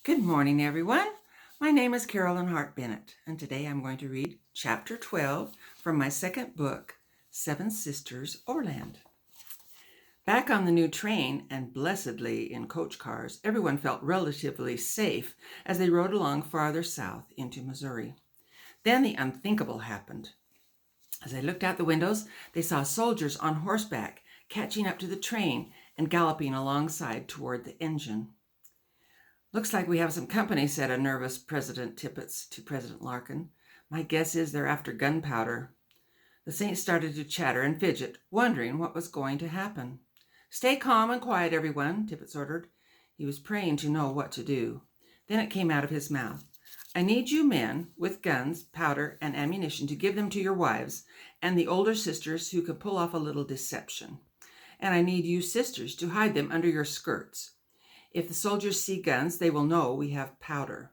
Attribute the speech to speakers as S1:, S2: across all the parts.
S1: Good morning, everyone. My name is Carolyn Hart Bennett, and today I'm going to read Chapter 12 from my second book, Seven Sisters, Overland. Back on the new train, and blessedly in coach cars, everyone felt relatively safe as they rode along farther south into Missouri. Then the unthinkable happened. As they looked out the windows, they saw soldiers on horseback catching up to the train and galloping alongside toward the engine. "Looks like we have some company," said a nervous President Tippit to President Larkin. "My guess is they're after gunpowder." The saints started to chatter and fidget, wondering what was going to happen. "Stay calm and quiet, everyone," Tippit ordered. He was praying to know what to do. Then it came out of his mouth. "I need you men with guns, powder, and ammunition to give them to your wives and the older sisters who could pull off a little deception. And I need you sisters to hide them under your skirts. If the soldiers see guns, they will know we have powder.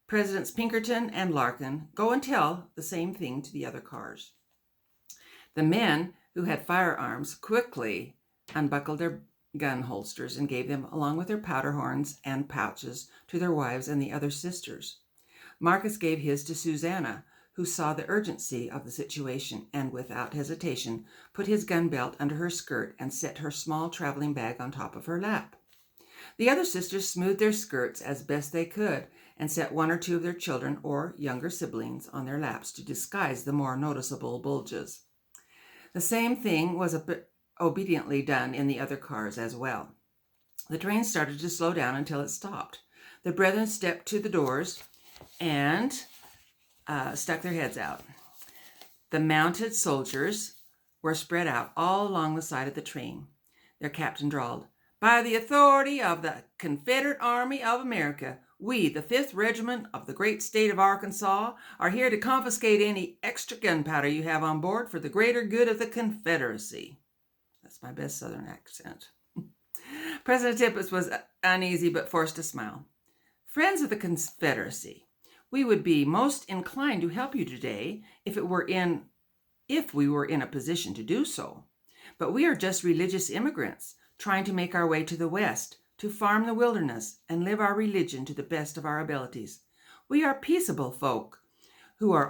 S1: Presidents Pinkerton and Larkin, go and tell the same thing to the other cars." The men who had firearms quickly unbuckled their gun holsters and gave them, along with their powder horns and pouches, to their wives and the other sisters. Marcus gave his to Susanna, who saw the urgency of the situation and, without hesitation, put his gun belt under her skirt and set her small traveling bag on top of her lap. The other sisters smoothed their skirts as best they could and set one or two of their children or younger siblings on their laps to disguise the more noticeable bulges. The same thing was obediently done in the other cars as well. The train started to slow down until it stopped. The brethren stepped to the doors and stuck their heads out. The mounted soldiers were spread out all along the side of the train. Their captain drawled, "By the authority of the Confederate Army of America, we, the 5th Regiment of the great state of Arkansas, are here to confiscate any extra gunpowder you have on board for the greater good of the Confederacy." That's my best Southern accent. President Tippit was uneasy but forced a smile. "Friends of the Confederacy, we would be most inclined to help you today if we were in a position to do so. But we are just religious immigrants, trying to make our way to the West, to farm the wilderness and live our religion to the best of our abilities. We are peaceable folk who are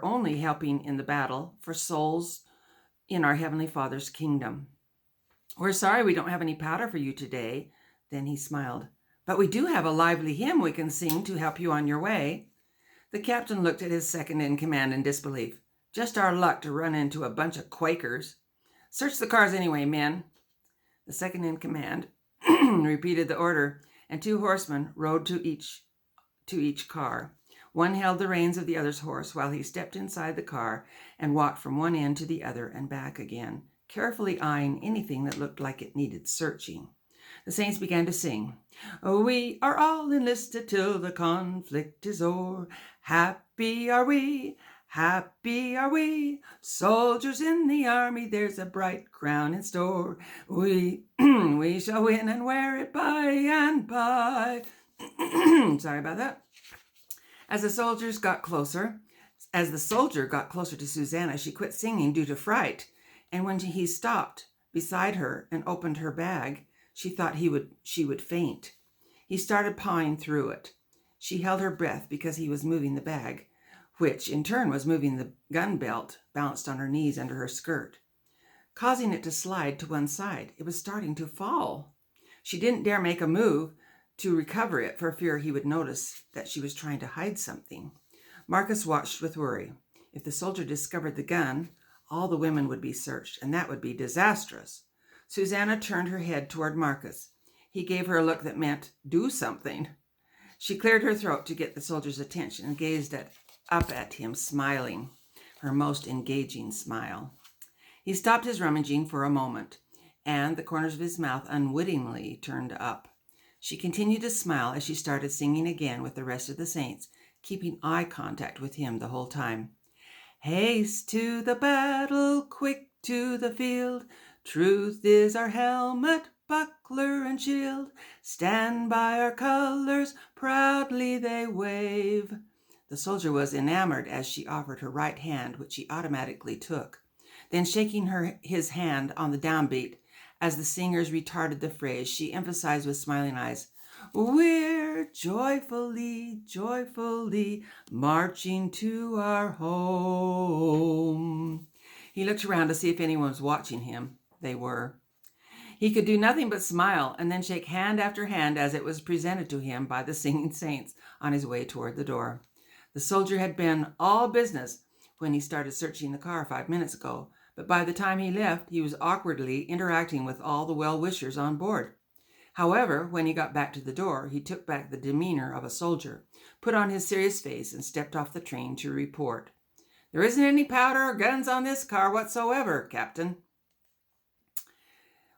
S1: only helping in the battle for souls in our Heavenly Father's kingdom. We're sorry we don't have any powder for you today." Then he smiled. "But we do have a lively hymn we can sing to help you on your way." The captain looked at his second in command in disbelief. "Just our luck to run into a bunch of Quakers. Search the cars anyway, men." The second in command repeated the order, and 2 horsemen rode to each car. One held the reins of the other's horse while he stepped inside the car and walked from one end to the other and back again, carefully eyeing anything that looked like it needed searching. The saints began to sing, "Oh, we are all enlisted till the conflict is o'er. Happy are we, soldiers in the army, there's a bright crown in store. We shall win and wear it by and by." Sorry about that. As the soldier got closer to Susanna, she quit singing due to fright, and when he stopped beside her and opened her bag, she thought she would faint. He started pawing through it. She held her breath because he was moving the bag, which in turn was moving the gun belt balanced on her knees under her skirt, causing it to slide to one side. It was starting to fall. She didn't dare make a move to recover it for fear he would notice that she was trying to hide something. Marcus watched with worry. If the soldier discovered the gun, all the women would be searched, and that would be disastrous. Susanna turned her head toward Marcus. He gave her a look that meant, "Do something." She cleared her throat to get the soldier's attention and gazed up at him, smiling, her most engaging smile. He stopped his rummaging for a moment, and the corners of his mouth unwittingly turned up. She continued to smile as she started singing again with the rest of the saints, keeping eye contact with him the whole time. "Haste to the battle, quick to the field. Truth is our helmet, buckler and shield. Stand by our colors, proudly they wave." The soldier was enamored as she offered her right hand, which he automatically took. Then, shaking his hand on the downbeat, as the singers retarded the phrase, she emphasized with smiling eyes, We're joyfully, joyfully marching to our home. He looked around to see if anyone was watching him. They were. He could do nothing but smile and then shake hand after hand as it was presented to him by the singing saints on his way toward the door. The soldier had been all business when he started searching the car 5 minutes ago, but by the time he left, he was awkwardly interacting with all the well-wishers on board. However, when he got back to the door, he took back the demeanor of a soldier, put on his serious face, and stepped off the train to report. "There isn't any powder or guns on this car whatsoever, Captain."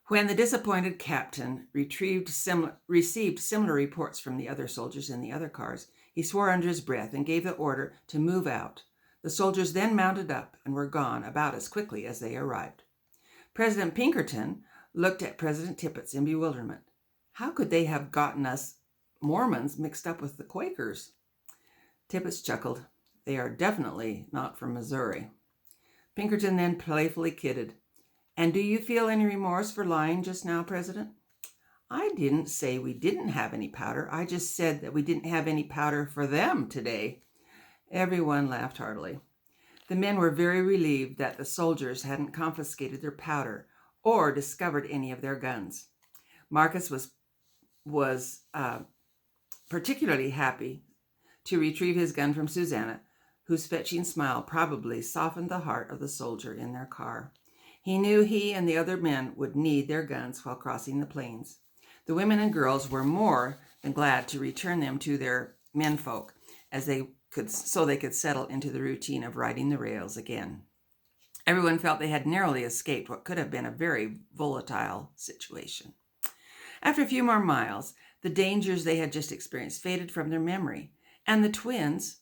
S1: When the disappointed captain received similar reports from the other soldiers in the other cars, he swore under his breath and gave the order to move out. The soldiers then mounted up and were gone about as quickly as they arrived. President Pinkerton looked at President Tippit in bewilderment. How could they have gotten us Mormons mixed up with the Quakers? Tippit chuckled. They are definitely not from Missouri. Pinkerton then playfully kidded. "And do you feel any remorse for lying just now, President?" "I didn't say we didn't have any powder. I just said that we didn't have any powder for them today." Everyone laughed heartily. The men were very relieved that the soldiers hadn't confiscated their powder or discovered any of their guns. Marcus was particularly happy to retrieve his gun from Susanna, whose fetching smile probably softened the heart of the soldier in their car. He knew he and the other men would need their guns while crossing the plains. The women and girls were more than glad to return them to their menfolk so they could settle into the routine of riding the rails again. Everyone felt they had narrowly escaped what could have been a very volatile situation. After a few more miles, the dangers they had just experienced faded from their memory, and the twins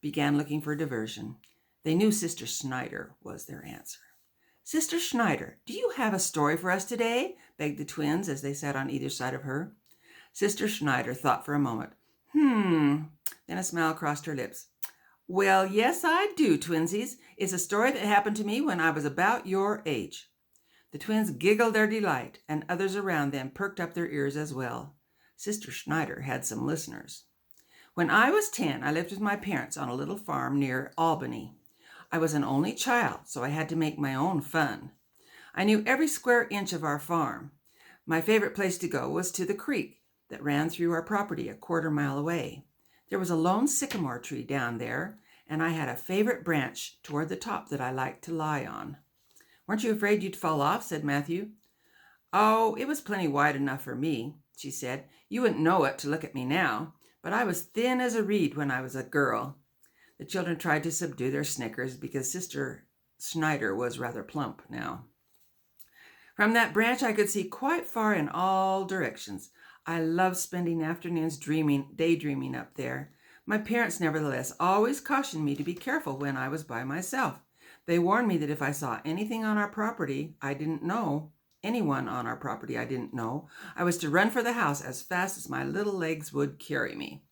S1: began looking for diversion. They knew Sister Snider was their answer. "Sister Schneider, do you have a story for us today?" begged the twins as they sat on either side of her. Sister Schneider thought for a moment. Then a smile crossed her lips. "Well, yes, I do, twinsies. It's a story that happened to me when I was about your age." The twins giggled their delight, and others around them perked up their ears as well. Sister Schneider had some listeners. "When I was 10, I lived with my parents on a little farm near Albany. I was an only child, so I had to make my own fun. I knew every square inch of our farm. My favorite place to go was to the creek that ran through our property a quarter-mile away. There was a lone sycamore tree down there, and I had a favorite branch toward the top that I liked to lie on." "Weren't you afraid you'd fall off?" said Matthew. "Oh, it was plenty wide enough for me," she said. "You wouldn't know it to look at me now, but I was thin as a reed when I was a girl." The children tried to subdue their snickers because Sister Snider was rather plump now. "From that branch I could see quite far in all directions. I loved spending afternoons daydreaming up there. My parents, nevertheless, always cautioned me to be careful when I was by myself. They warned me that if I saw anything on our property anyone on our property I didn't know, I was to run for the house as fast as my little legs would carry me.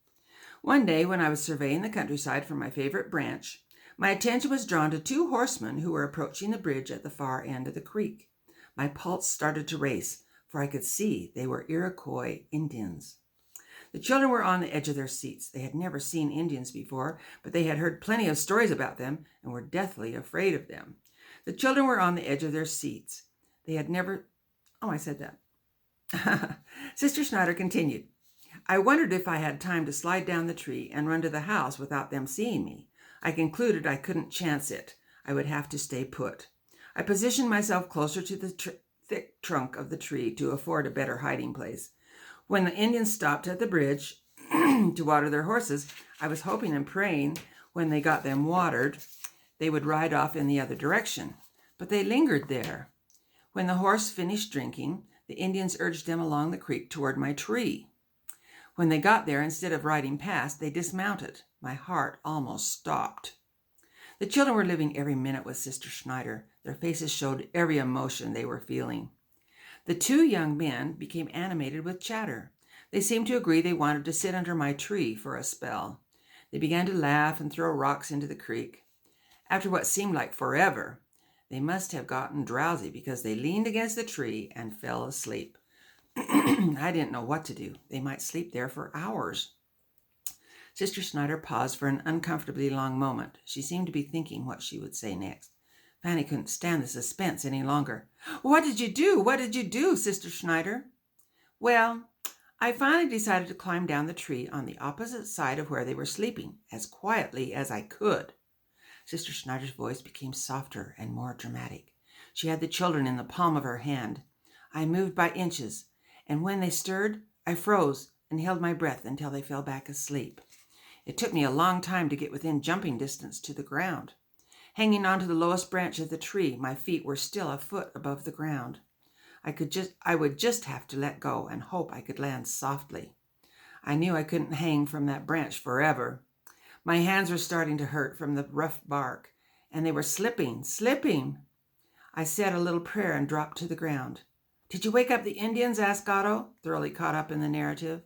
S1: One day, when I was surveying the countryside from my favorite branch, my attention was drawn to 2 horsemen who were approaching the bridge at the far end of the creek. My pulse started to race, for I could see they were Iroquois Indians. The children were on the edge of their seats. They had never seen Indians before, but they had heard plenty of stories about them and were deathly afraid of them. The children were on the edge of their seats. They had never... Oh, I said that. Sister Snider continued. "I wondered if I had time to slide down the tree and run to the house without them seeing me. I concluded I couldn't chance it. I would have to stay put. I positioned myself closer to the thick trunk of the tree to afford a better hiding place. When the Indians stopped at the bridge to water their horses, I was hoping and praying when they got them watered, they would ride off in the other direction. But they lingered there. When the horse finished drinking, the Indians urged them along the creek toward my tree. When they got there, instead of riding past, they dismounted. My heart almost stopped." The children were living every minute with Sister Snider. Their faces showed every emotion they were feeling. The 2 young men became animated with chatter. They seemed to agree they wanted to sit under my tree for a spell. They began to laugh and throw rocks into the creek. After what seemed like forever, they must have gotten drowsy because they leaned against the tree and fell asleep. I didn't know what to do. They might sleep there for hours. Sister Snider paused for an uncomfortably long moment. She seemed to be thinking what she would say next. Fanny couldn't stand the suspense any longer. What did you do? What did you do, Sister Schneider? Well, I finally decided to climb down the tree on the opposite side of where they were sleeping, as quietly as I could. Sister Schneider's voice became softer and more dramatic. She had the children in the palm of her hand. I moved by inches, and when they stirred, I froze and held my breath until they fell back asleep. It took me a long time to get within jumping distance to the ground. Hanging onto the lowest branch of the tree, my feet were still a foot above the ground. I would just have to let go and hope I could land softly. I knew I couldn't hang from that branch forever. My hands were starting to hurt from the rough bark, and they were slipping. I said a little prayer and dropped to the ground. Did you wake up the Indians? Asked Otto, thoroughly caught up in the narrative.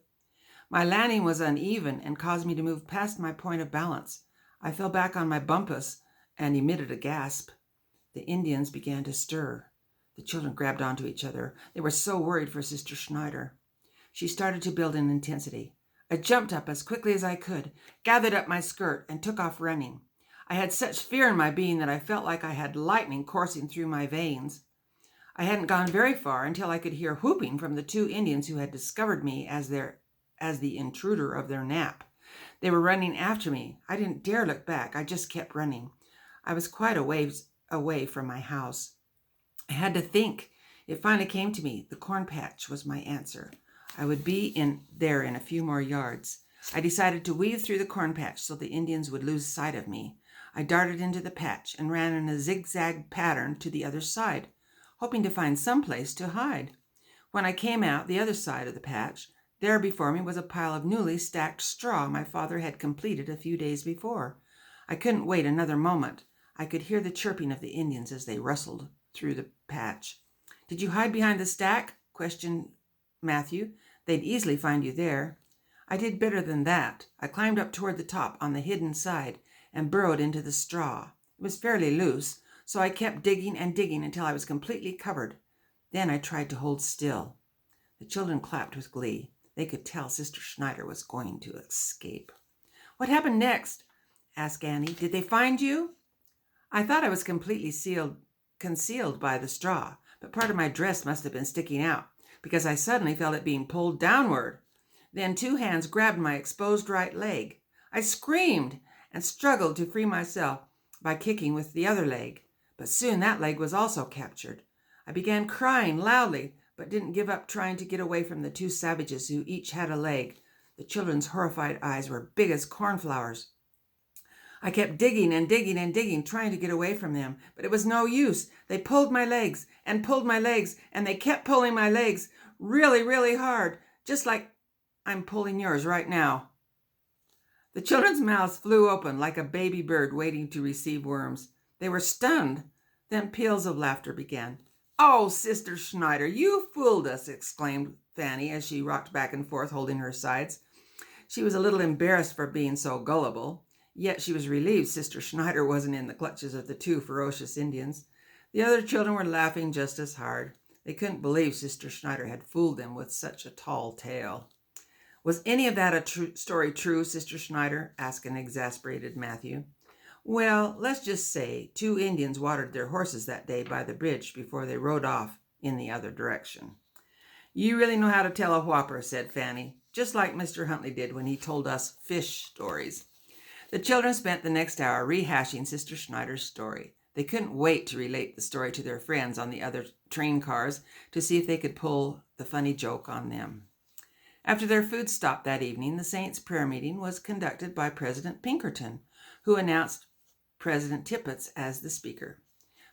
S1: My landing was uneven and caused me to move past my point of balance. I fell back on my bumpus and emitted a gasp. The Indians began to stir. The children grabbed onto each other. They were so worried for Sister Schneider. She started to build in intensity. I jumped up as quickly as I could, gathered up my skirt, and took off running. I had such fear in my being that I felt like I had lightning coursing through my veins. I hadn't gone very far until I could hear whooping from the two Indians who had discovered me as the intruder of their nap. They were running after me. I didn't dare look back. I just kept running. I was quite a ways away from my house. I had to think. It finally came to me. The corn patch was my answer. I would be there in a few more yards. I decided to weave through the corn patch so the Indians would lose sight of me. I darted into the patch and ran in a zigzag pattern to the other side, hoping to find some place to hide. When I came out the other side of the patch, there before me was a pile of newly stacked straw my father had completed a few days before. I couldn't wait another moment. I could hear the chirping of the Indians as they rustled through the patch. Did you hide behind the stack? Questioned Matthew. They'd easily find you there. I did better than that. I climbed up toward the top on the hidden side and burrowed into the straw. It was fairly loose, so I kept digging and digging until I was completely covered. Then I tried to hold still. The children clapped with glee. They could tell Sister Schneider was going to escape. What happened next? Asked Annie. Did they find you? I thought I was completely concealed by the straw, but part of my dress must have been sticking out, because I suddenly felt it being pulled downward. Then two hands grabbed my exposed right leg. I screamed and struggled to free myself by kicking with the other leg, but soon that leg was also captured. I began crying loudly, but didn't give up trying to get away from the two savages who each had a leg. The children's horrified eyes were big as cornflowers. I kept digging and digging and digging, trying to get away from them, but it was no use. They pulled my legs, and they kept pulling my legs really, really hard, just like I'm pulling yours right now. The children's mouths flew open like a baby bird waiting to receive worms. They were stunned. Then peals of laughter began. Oh, Sister Schneider, you fooled us, exclaimed Fanny as she rocked back and forth, holding her sides. She was a little embarrassed for being so gullible, yet she was relieved Sister Schneider wasn't in the clutches of the two ferocious Indians. The other children were laughing just as hard. They couldn't believe Sister Schneider had fooled them with such a tall tale. Was any of that story true, Sister Schneider? Asked an exasperated Matthew. Well, let's just say 2 Indians watered their horses that day by the bridge before they rode off in the other direction. You really know how to tell a whopper, said Fanny, just like Mr. Huntley did when he told us fish stories. The children spent the next hour rehashing Sister Schneider's story. They couldn't wait to relate the story to their friends on the other train cars to see if they could pull the funny joke on them. After their food stop that evening, the Saints' prayer meeting was conducted by President Pinkerton, who announced President Tippit as the speaker.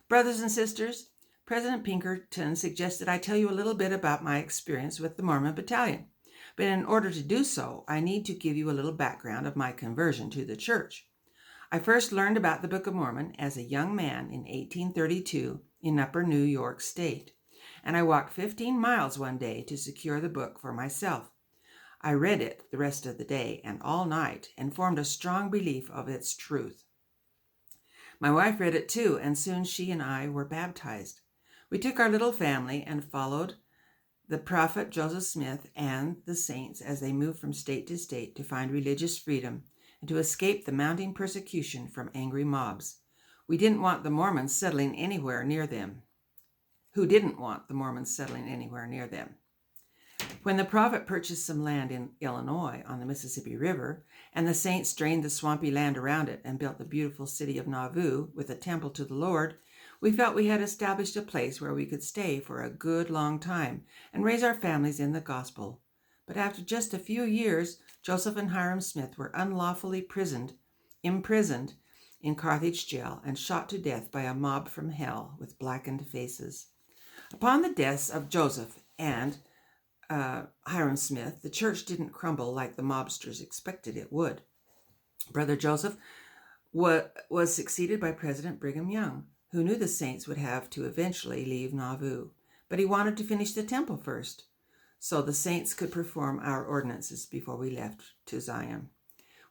S1: Brothers and sisters, President Pinkerton suggested I tell you a little bit about my experience with the Mormon Battalion. But in order to do so, I need to give you a little background of my conversion to the church. I first learned about the Book of Mormon as a young man in 1832 in Upper New York State, and I walked 15 miles one day to secure the book for myself. I read it the rest of the day and all night and formed a strong belief of its truth. My wife read it too, and soon she and I were baptized. We took our little family and followed the prophet Joseph Smith and the saints as they moved from state to state to find religious freedom and to escape the mounting persecution from angry mobs. We didn't want the Mormons settling anywhere near them. Who didn't want the Mormons settling anywhere near them? When the prophet purchased some land in Illinois on the Mississippi River, and the saints drained the swampy land around it and built the beautiful city of Nauvoo with a temple to the Lord, we felt we had established a place where we could stay for a good long time and raise our families in the gospel. But after just a few years, Joseph and Hiram Smith were unlawfully imprisoned in Carthage jail and shot to death by a mob from hell with blackened faces. Upon the deaths of Joseph and Hiram Smith, the church didn't crumble like the mobsters expected it would. Brother Joseph was succeeded by President Brigham Young, who knew the saints would have to eventually leave Nauvoo, but he wanted to finish the temple first, so the saints could perform our ordinances before we left to Zion.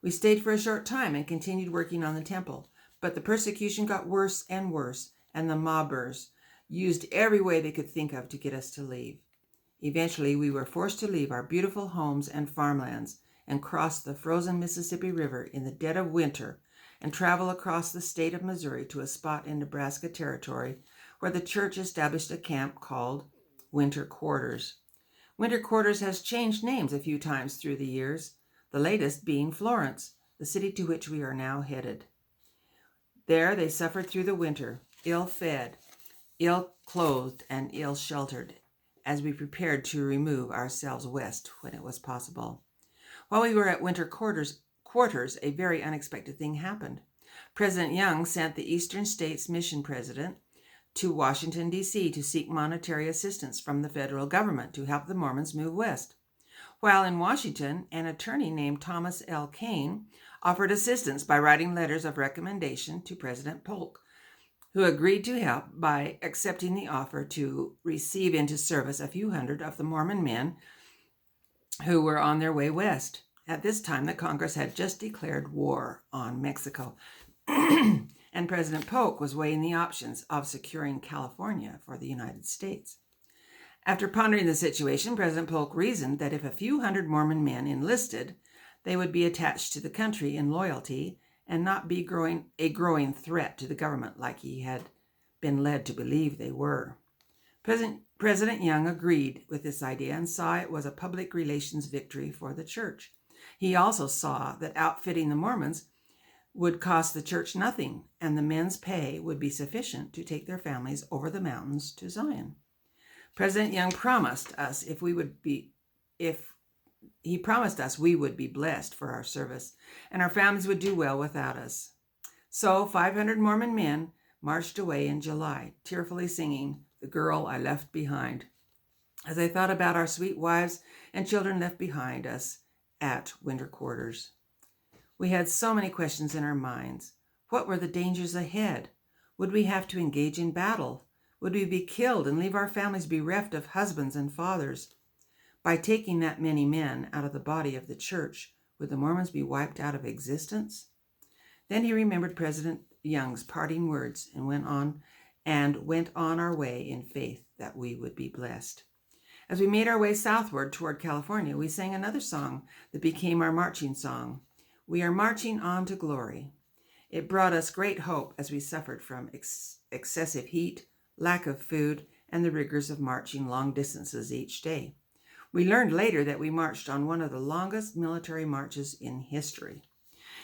S1: We stayed for a short time and continued working on the temple, but the persecution got worse and worse, and the mobbers used every way they could think of to get us to leave. Eventually, we were forced to leave our beautiful homes and farmlands and cross the frozen Mississippi River in the dead of winter and travel across the state of Missouri to a spot in Nebraska Territory where the church established a camp called Winter Quarters. Winter Quarters has changed names a few times through the years, the latest being Florence, the city to which we are now headed. There they suffered through the winter, ill-fed, ill-clothed, and ill-sheltered, as we prepared to remove ourselves west when it was possible. While we were at Winter Quarters, a very unexpected thing happened. President Young sent the Eastern States Mission President to Washington, D.C. to seek monetary assistance from the federal government to help the Mormons move west. While in Washington, an attorney named Thomas L. Kane offered assistance by writing letters of recommendation to President Polk, who agreed to help by accepting the offer to receive into service a few hundred of the Mormon men who were on their way west. At this time, the Congress had just declared war on Mexico, and President Polk was weighing the options of securing California for the United States. After pondering the situation, President Polk reasoned that if a few hundred Mormon men enlisted, they would be attached to the country in loyalty and not be a growing threat to the government like he had been led to believe they were. President Young agreed with this idea and saw it was a public relations victory for the church. He also saw that outfitting the Mormons would cost the church nothing, and the men's pay would be sufficient to take their families over the mountains to Zion. President Young promised us we would be blessed for our service, and our families would do well without us. So 500 Mormon men marched away in July, tearfully singing, "The Girl I Left Behind," as I thought about our sweet wives and children left behind us at Winter Quarters. We had so many questions in our minds. What were the dangers ahead? Would we have to engage in battle? Would we be killed and leave our families bereft of husbands and fathers? By taking that many men out of the body of the church, would the Mormons be wiped out of existence? Then he remembered President Young's parting words and went on our way in faith that we would be blessed. As we made our way southward toward California, we sang another song that became our marching song. We are marching on to glory. It brought us great hope as we suffered from excessive heat, lack of food, and the rigors of marching long distances each day. We learned later that we marched on one of the longest military marches in history.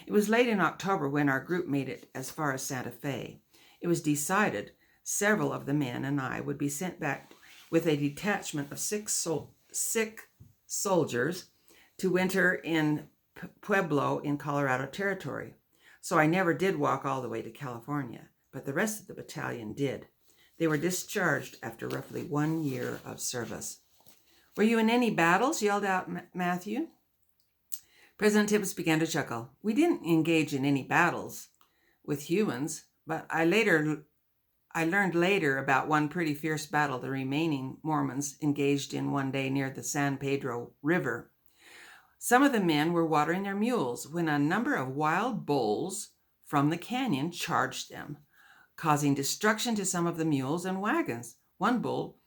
S1: It was late in October when our group made it as far as Santa Fe. It was decided several of the men and I would be sent back with a detachment of sick soldiers to winter in Pueblo in Colorado Territory. So I never did walk all the way to California, but the rest of the battalion did. They were discharged after roughly 1 year of service. "Were you in any battles?" yelled out Matthew. President Tippit began to chuckle. "We didn't engage in any battles with humans, but I learned later about one pretty fierce battle the remaining Mormons engaged in one day near the San Pedro River. Some of the men were watering their mules when a number of wild bulls from the canyon charged them, causing destruction to some of the mules and wagons. One bull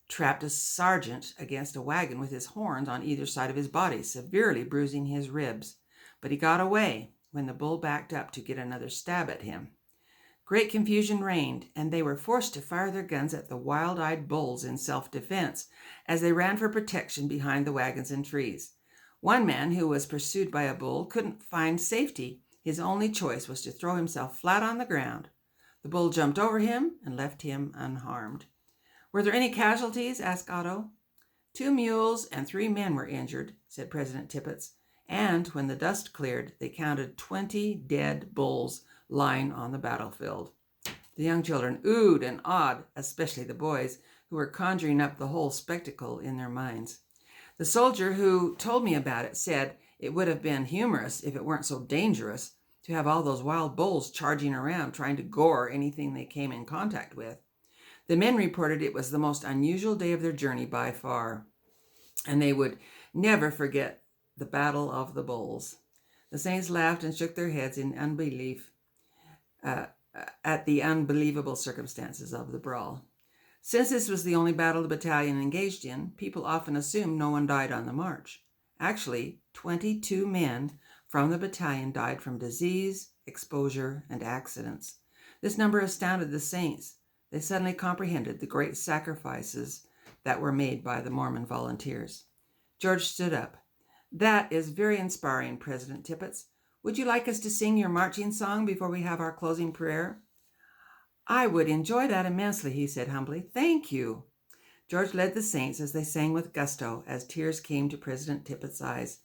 S1: trapped a sergeant against a wagon with his horns on either side of his body, severely bruising his ribs. But he got away when the bull backed up to get another stab at him. Great confusion reigned, and they were forced to fire their guns at the wild-eyed bulls in self-defense as they ran for protection behind the wagons and trees. One man who was pursued by a bull couldn't find safety. His only choice was to throw himself flat on the ground. The bull jumped over him and left him unharmed. "Were there any casualties?" asked Otto. 2 mules and 3 men were injured, said President Tippit, and when the dust cleared, they counted 20 dead bulls lying on the battlefield. The young children oohed and awed, especially the boys, who were conjuring up the whole spectacle in their minds. The soldier who told me about it said it would have been humorous if it weren't so dangerous to have all those wild bulls charging around trying to gore anything they came in contact with. The men reported it was the most unusual day of their journey by far, and they would never forget the Battle of the Bulls. The saints laughed and shook their heads in unbelief at the unbelievable circumstances of the brawl. Since this was the only battle the battalion engaged in, people often assumed no one died on the march. Actually, 22 men from the battalion died from disease, exposure, and accidents. This number astounded the saints. They suddenly comprehended the great sacrifices that were made by the Mormon volunteers. George stood up. "That is very inspiring, President Tippit. Would you like us to sing your marching song before we have our closing prayer?" "I would enjoy that immensely," he said humbly. "Thank you." George led the saints as they sang with gusto, as tears came to President Tippit's eyes.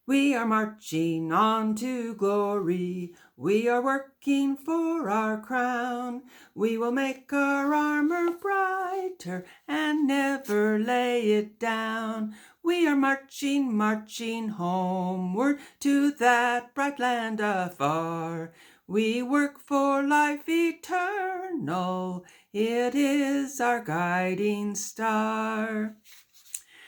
S1: "We are marching on to glory. We are working for our crown. We will make our armor brighter and never lay it down. We are marching, marching homeward to that bright land afar. We work for life eternal. It is our guiding star."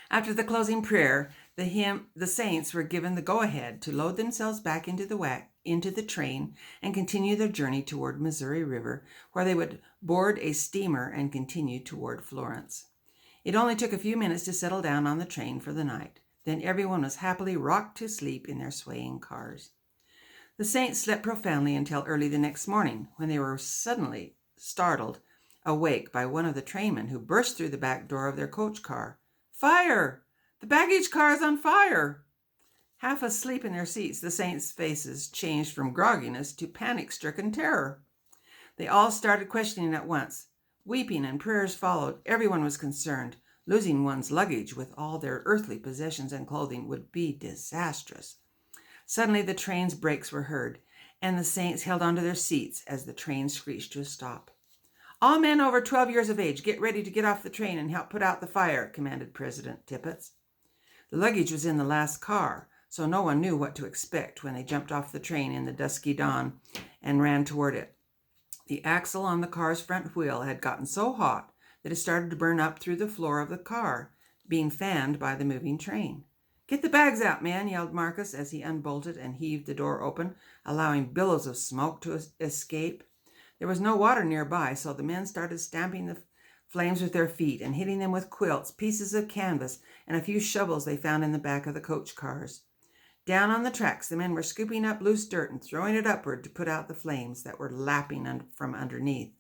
S1: After the closing prayer, the saints were given the go-ahead to load themselves back into the train and continue their journey toward Missouri River, where they would board a steamer and continue toward Florence. It only took a few minutes to settle down on the train for the night. Then everyone was happily rocked to sleep in their swaying cars. The saints slept profoundly until early the next morning, when they were suddenly startled awake by one of the trainmen who burst through the back door of their coach car. "Fire! The baggage car is on fire!" Half asleep in their seats, the saints' faces changed from grogginess to panic-stricken terror. They all started questioning at once. Weeping and prayers followed. Everyone was concerned. Losing one's luggage with all their earthly possessions and clothing would be disastrous. Suddenly the train's brakes were heard, and the saints held onto their seats as the train screeched to a stop. "All men over 12 years of age, get ready to get off the train and help put out the fire," commanded President Tippit. The luggage was in the last car, so no one knew what to expect when they jumped off the train in the dusky dawn and ran toward it. The axle on the car's front wheel had gotten so hot that it started to burn up through the floor of the car, being fanned by the moving train. "Get the bags out, man," yelled Marcus as he unbolted and heaved the door open, allowing billows of smoke to escape. There was no water nearby, so the men started stamping the flames with their feet and hitting them with quilts, pieces of canvas, and a few shovels they found in the back of the coach cars. Down on the tracks, the men were scooping up loose dirt and throwing it upward to put out the flames that were lapping from underneath.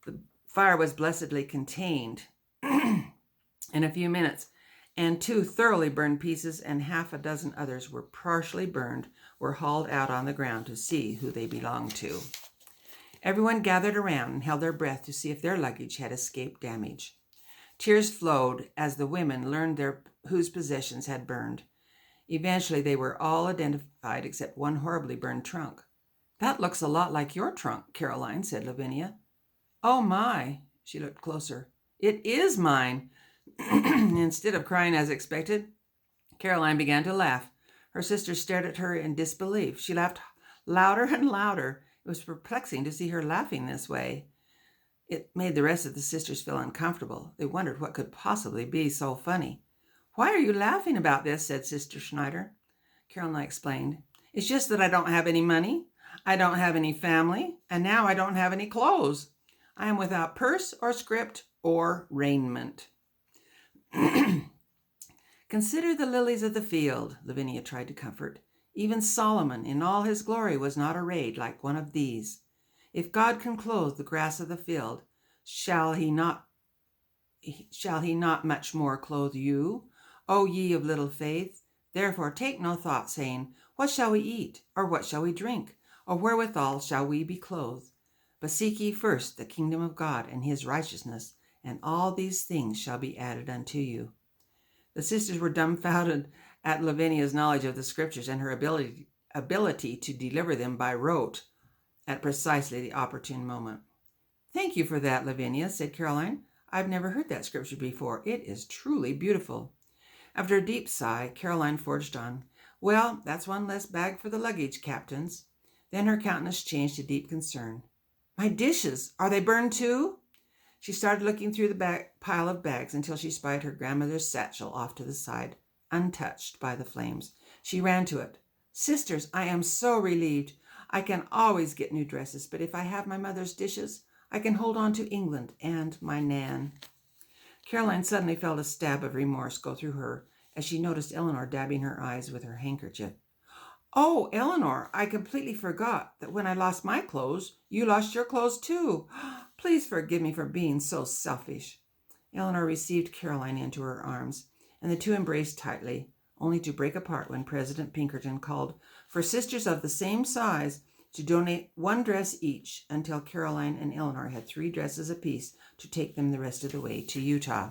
S1: The fire was blessedly contained in a few minutes, and 2 thoroughly burned pieces and half a dozen others were partially burned were hauled out on the ground to see who they belonged to. Everyone gathered around and held their breath to see if their luggage had escaped damage. Tears flowed as the women learned whose possessions had burned. Eventually, they were all identified except one horribly burned trunk. "That looks a lot like your trunk, Caroline," said Lavinia. "Oh my," she looked closer. "It is mine." Instead of crying as expected, Caroline began to laugh. Her sister stared at her in disbelief. She laughed louder and louder. It was perplexing to see her laughing this way. It made the rest of the sisters feel uncomfortable. They wondered what could possibly be so funny. "Why are you laughing about this?" said Sister Schneider. Caroline explained. "It's just that I don't have any money. I don't have any family. And now I don't have any clothes. I am without purse or script or raiment. Consider the lilies of the field, Lavinia tried to comfort. Even Solomon in all his glory was not arrayed like one of these. If God can clothe the grass of the field, shall he not much more clothe you, O ye of little faith? Therefore take no thought, saying, What shall we eat? Or what shall we drink? Or wherewithal shall we be clothed? But seek ye first the kingdom of God and his righteousness, and all these things shall be added unto you. The sisters were dumbfounded at Lavinia's knowledge of the scriptures and her ability to deliver them by rote at precisely the opportune moment. Thank you for that, Lavinia, said Caroline. I've never heard that scripture before. It is truly beautiful. After a deep sigh, Caroline forged on. Well, that's one less bag for the luggage, captains. Then her countenance changed to deep concern. My dishes, are they burned too? She started looking through the pile of bags until she spied her grandmother's satchel off to the side, untouched by the flames. She ran to it. Sisters, I am so relieved. I can always get new dresses, but if I have my mother's dishes, I can hold on to England and my Nan. Caroline suddenly felt a stab of remorse go through her as she noticed Elinor dabbing her eyes with her handkerchief. Oh, Elinor, I completely forgot that when I lost my clothes, you lost your clothes too. Please forgive me for being so selfish. Elinor received Caroline into her arms, and the two embraced tightly, only to break apart when President Pinkerton called for sisters of the same size to donate one dress each until Caroline and Elinor had 3 dresses apiece to take them the rest of the way to Utah.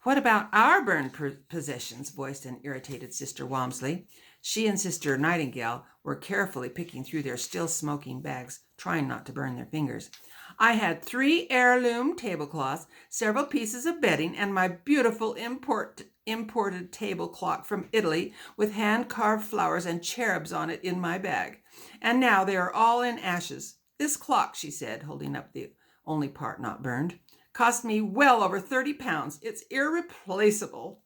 S1: What about our burned possessions? Voiced an irritated Sister Walmsley. She and Sister Nightingale were carefully picking through their still smoking bags, trying not to burn their fingers. I had 3 heirloom tablecloths, several pieces of bedding, and my beautiful imported table clock from Italy with hand-carved flowers and cherubs on it in my bag. And now they are all in ashes. This clock, she said, holding up the only part not burned, cost me well over 30 pounds. It's irreplaceable.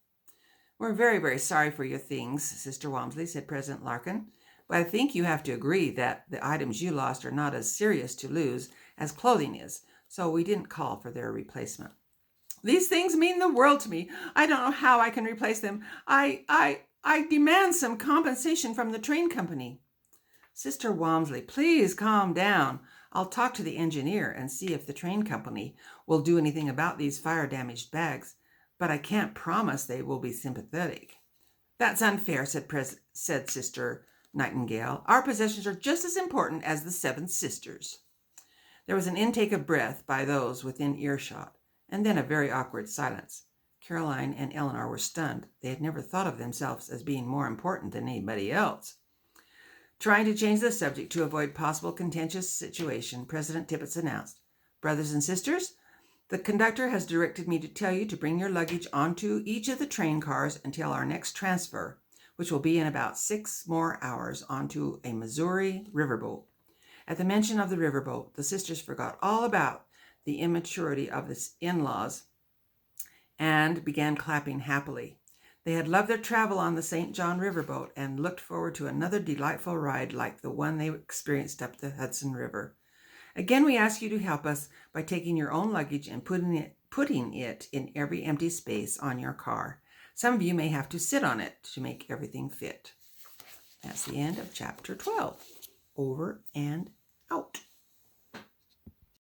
S1: We're very, very sorry for your things, Sister Walmsley, said President Larkin. But I think you have to agree that the items you lost are not as serious to lose as clothing is, so we didn't call for their replacement. These things mean the world to me. I don't know how I can replace them. I demand some compensation from the train company. Sister Walmsley, please calm down. I'll talk to the engineer and see if the train company will do anything about these fire-damaged bags, but I can't promise they will be sympathetic. That's unfair, said Sister Nightingale. Our possessions are just as important as the 7 sisters. There was an intake of breath by those within earshot, and then a very awkward silence. Caroline and Elinor were stunned. They had never thought of themselves as being more important than anybody else. Trying to change the subject to avoid possible contentious situation, President Tippit announced, Brothers and sisters, the conductor has directed me to tell you to bring your luggage onto each of the train cars until our next transfer, which will be in about 6 more hours, onto a Missouri riverboat. At the mention of the riverboat, the sisters forgot all about the immaturity of the in-laws and began clapping happily. They had loved their travel on the St. John riverboat and looked forward to another delightful ride like the one they experienced up the Hudson River. Again, we ask you to help us by taking your own luggage and putting it in every empty space on your car. Some of you may have to sit on it to make everything fit. That's the end of chapter 12. Over and out.